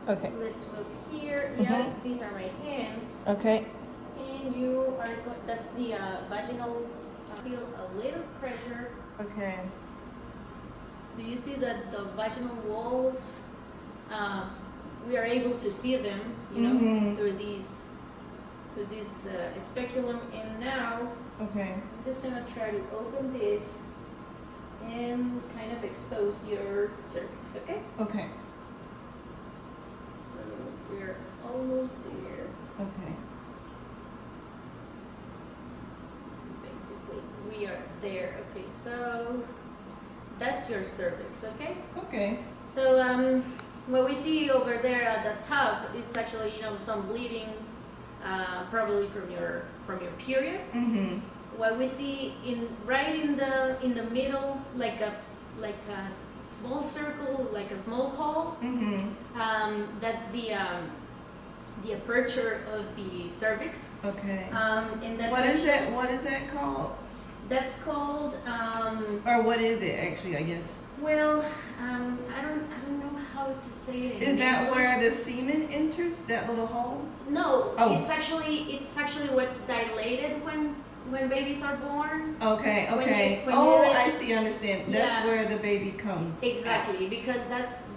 Okay. Let's move here. Yeah, these are my hands. Okay. And you are that's the vaginal. Feel a little pressure. Okay. Do you see that the vaginal walls? We are able to see them, you know, through this speculum. And now, Okay. I'm just gonna try to open this and kind of expose your cervix. Okay. Okay. So we're almost there. Okay. Basically, we are there. Okay, so that's your cervix. Okay. Okay. So what we see over there at the top, it's actually, you know, some bleeding, probably from your period. What we see right in the middle, like a small circle, like a small hole. That's the aperture of the cervix. Okay. And that's What is that called? That's called. Or what is it actually? I guess. Well, I don't know how to say it. Is that where the semen enters? That little hole? No. Oh. It's actually what's dilated when babies are born. Okay. Okay. When I see. Understand. That's Yeah. where the baby comes. Exactly, because that's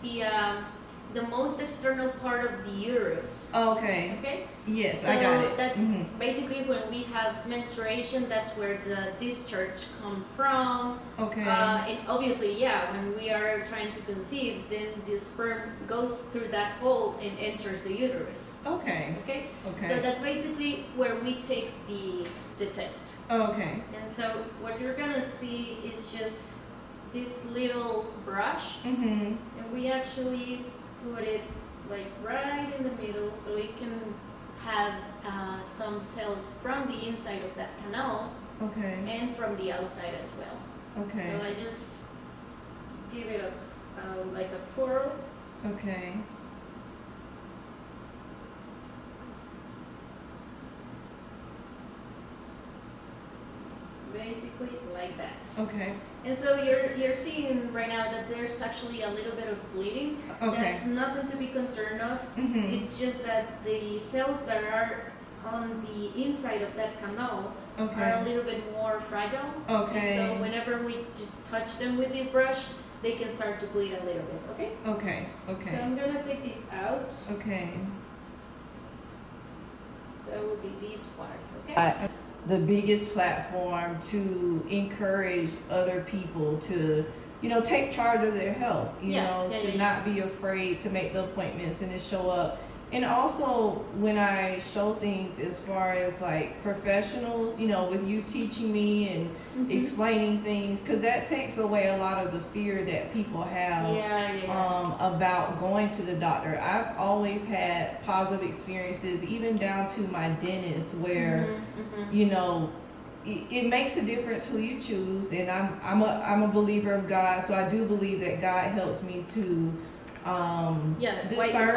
the most external part of the uterus. Okay. Okay. Yes, So I got it. that's basically when we have menstruation. That's where the discharge come from. Okay. And obviously, yeah, when we are trying to conceive, then the sperm goes through that hole and enters the uterus. Okay. Okay. Okay. So that's basically where we take the test. Okay. And so what you're gonna see is just this little brush, Mhm. and we actually put it like right in the middle so it can have some cells from the inside of that canal Okay. and from the outside as well. Okay. So I just give it a like a twirl. Okay. Basically like that. Okay. And so you're seeing right now that there's actually a little bit of bleeding. Okay. That's nothing to be concerned of. Mhm. It's just that the cells that are on the inside of that canal are a Okay. little bit more fragile. Okay. And so whenever we just touch them with this brush, they can start to bleed a little bit. Okay. Okay. So Okay. I'm gonna take this out. Okay. That will be this part. Okay. The biggest platform to encourage other people to, take charge of their health, to not be afraid to make the appointments and to show up. And also when I show things as far as like professionals, with you teaching me and explaining things, because that takes away a lot of the fear that people have about going to the doctor. I've always had positive experiences, even down to my dentist, where it makes a difference who you choose. And I'm a believer of God, so I do believe that God helps me to discern,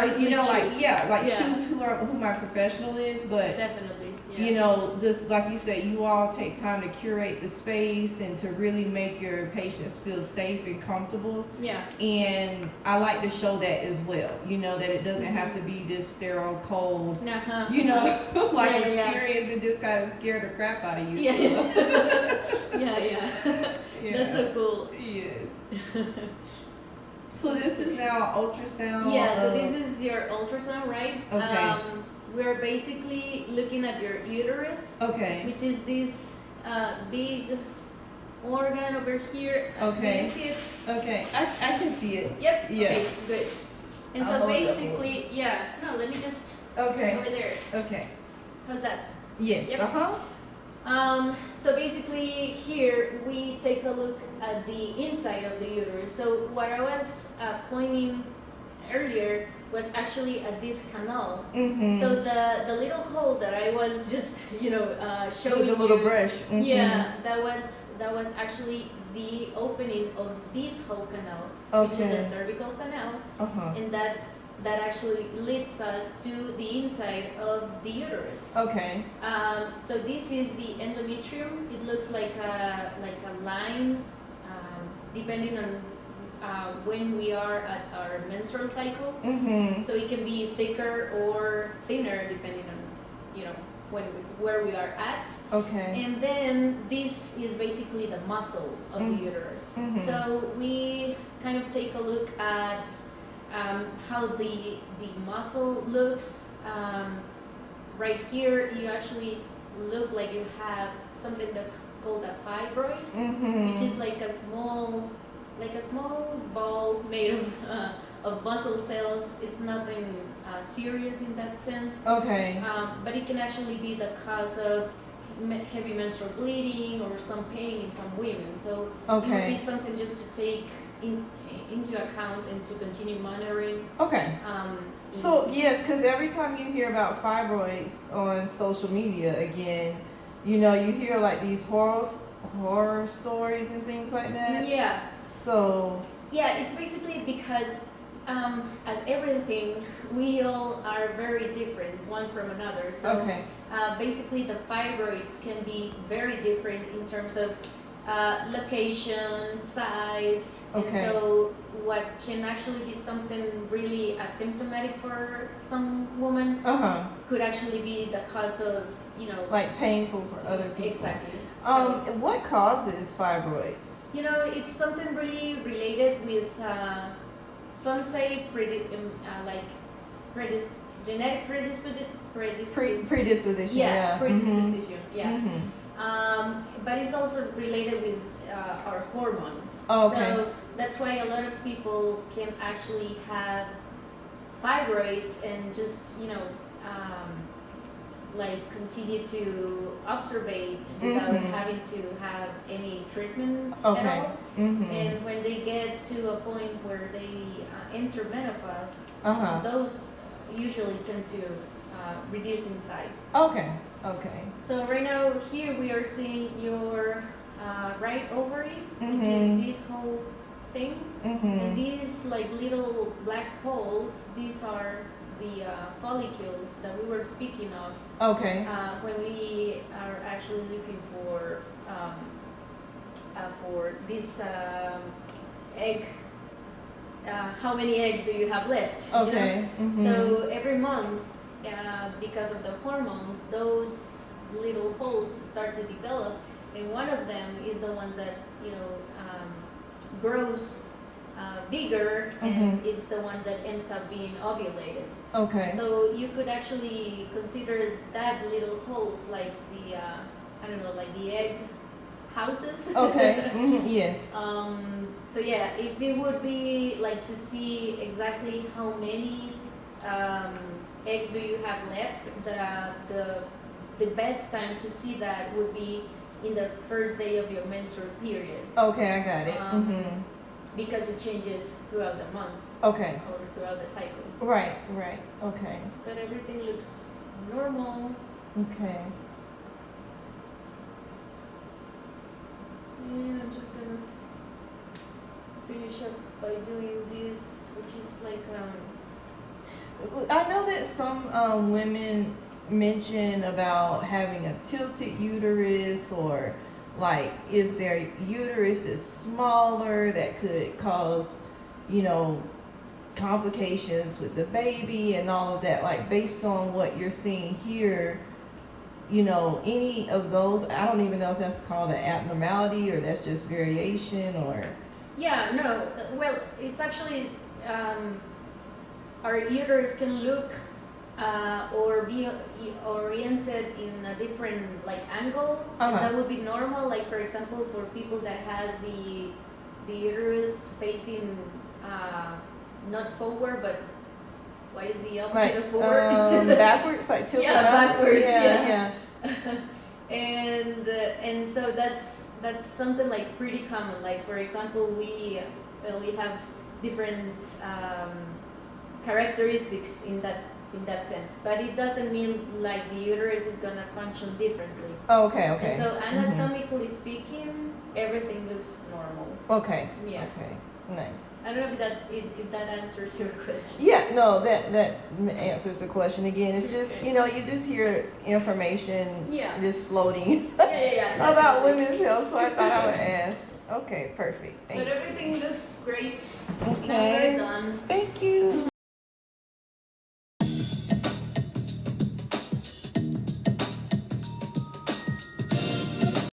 choose who my professional is. But definitely, this, like you said, you all take time to curate the space and to really make your patients feel safe and comfortable. Yeah. And I like to show that as well, that it doesn't have to be this sterile, cold, experience and just kind of scare the crap out of you. Yeah. That's so cool. Yes. So this is now ultrasound. Yeah, so this is your ultrasound, right? Okay. We're basically looking at your uterus. Okay. Which is this big organ over here. Okay. Can you see it? Okay, I can see it. Yep. Yeah. Okay, good. And I'll so hold that basically, let me just Okay. over there. Okay. How's that? Yes. Yep. So basically here we take a look at the inside of the uterus. So what I was pointing earlier was actually at this canal. Mm-hmm. So the little hole that I was just showing With the little you, brush. Mm-hmm. yeah, that was actually the opening of this whole canal, which is the cervical canal, and that actually leads us to the inside of the uterus. Okay. So this is the endometrium. It looks like a line, depending on when we are at our menstrual cycle. So it can be thicker or thinner depending on, you know, where we are at. Okay. And then this is basically the muscle of the uterus. So we kind of take a look at how the muscle looks. Right here, you actually look like you have something that's called a fibroid, which is like a small ball made of muscle cells. It's nothing serious in that sense. Okay. But it can actually be the cause of heavy menstrual bleeding or some pain in some women. So it would be something just to take into account and to continue monitoring. Okay. So yes, because every time you hear about fibroids on social media, again, you know, you hear like these horror stories and things like that. Yeah. So. Yeah, it's basically because as everything, we all are very different one from another. So basically, the fibroids can be very different in terms of location, size, and so what can actually be something really asymptomatic for some women could actually be the cause of, you know, like painful for other people. Exactly. So, what causes fibroids? You know, it's something really related with some say genetic predisposition. Yeah. Predisposition. Yeah. But it's also related with our hormones. So that's why a lot of people can actually have fibroids and just, you know, like continue to observe without having to have any treatment at all. And when they get to a point where they enter menopause, those usually tend to reduce in size. Okay. So right now here we are seeing your right ovary, which is this whole thing, and these like little black holes, these are the follicles that we were speaking of. When we are actually looking for this egg, how many eggs do you have left? You know? So every month, because of the hormones, those little holes start to develop, and one of them is the one that, you know, grows bigger, and it's the one that ends up being ovulated. So you could actually consider that little holes like the I don't know, like the egg houses. Yes. So yeah, if it would be like to see exactly how many eggs do you have left, the best time to see that would be in the first day of your menstrual period. I got it. Because it changes throughout the month. Or throughout the cycle. Right. But everything looks normal. And I'm just gonna finish up by doing this, which is like I know that some women mention about having a tilted uterus, or like if their uterus is smaller, that could cause, you know, complications with the baby and all of that. Like based on what you're seeing here, you know, any of those, I don't even know if that's called an abnormality or that's just variation or. Yeah, no. Well, it's actually our uterus can look or be oriented in a different like angle. And that would be normal. Like for example, for people that has the uterus facing not forward, but what is the opposite of forward? Backwards, like tilted backwards. Yeah. And so that's something like pretty common. Like for example, we have different characteristics in that sense, but it doesn't mean like the uterus is gonna function differently. Okay. And so anatomically speaking, everything looks normal. Okay. Yeah. Okay. Nice. I don't know if that answers your question. Yeah, no, that answers the question. Again, it's just, you know, you just hear information just floating Yeah, about women's health, so I thought I would ask. Okay, perfect. But everything looks great. Okay. Now we're done. Thank you.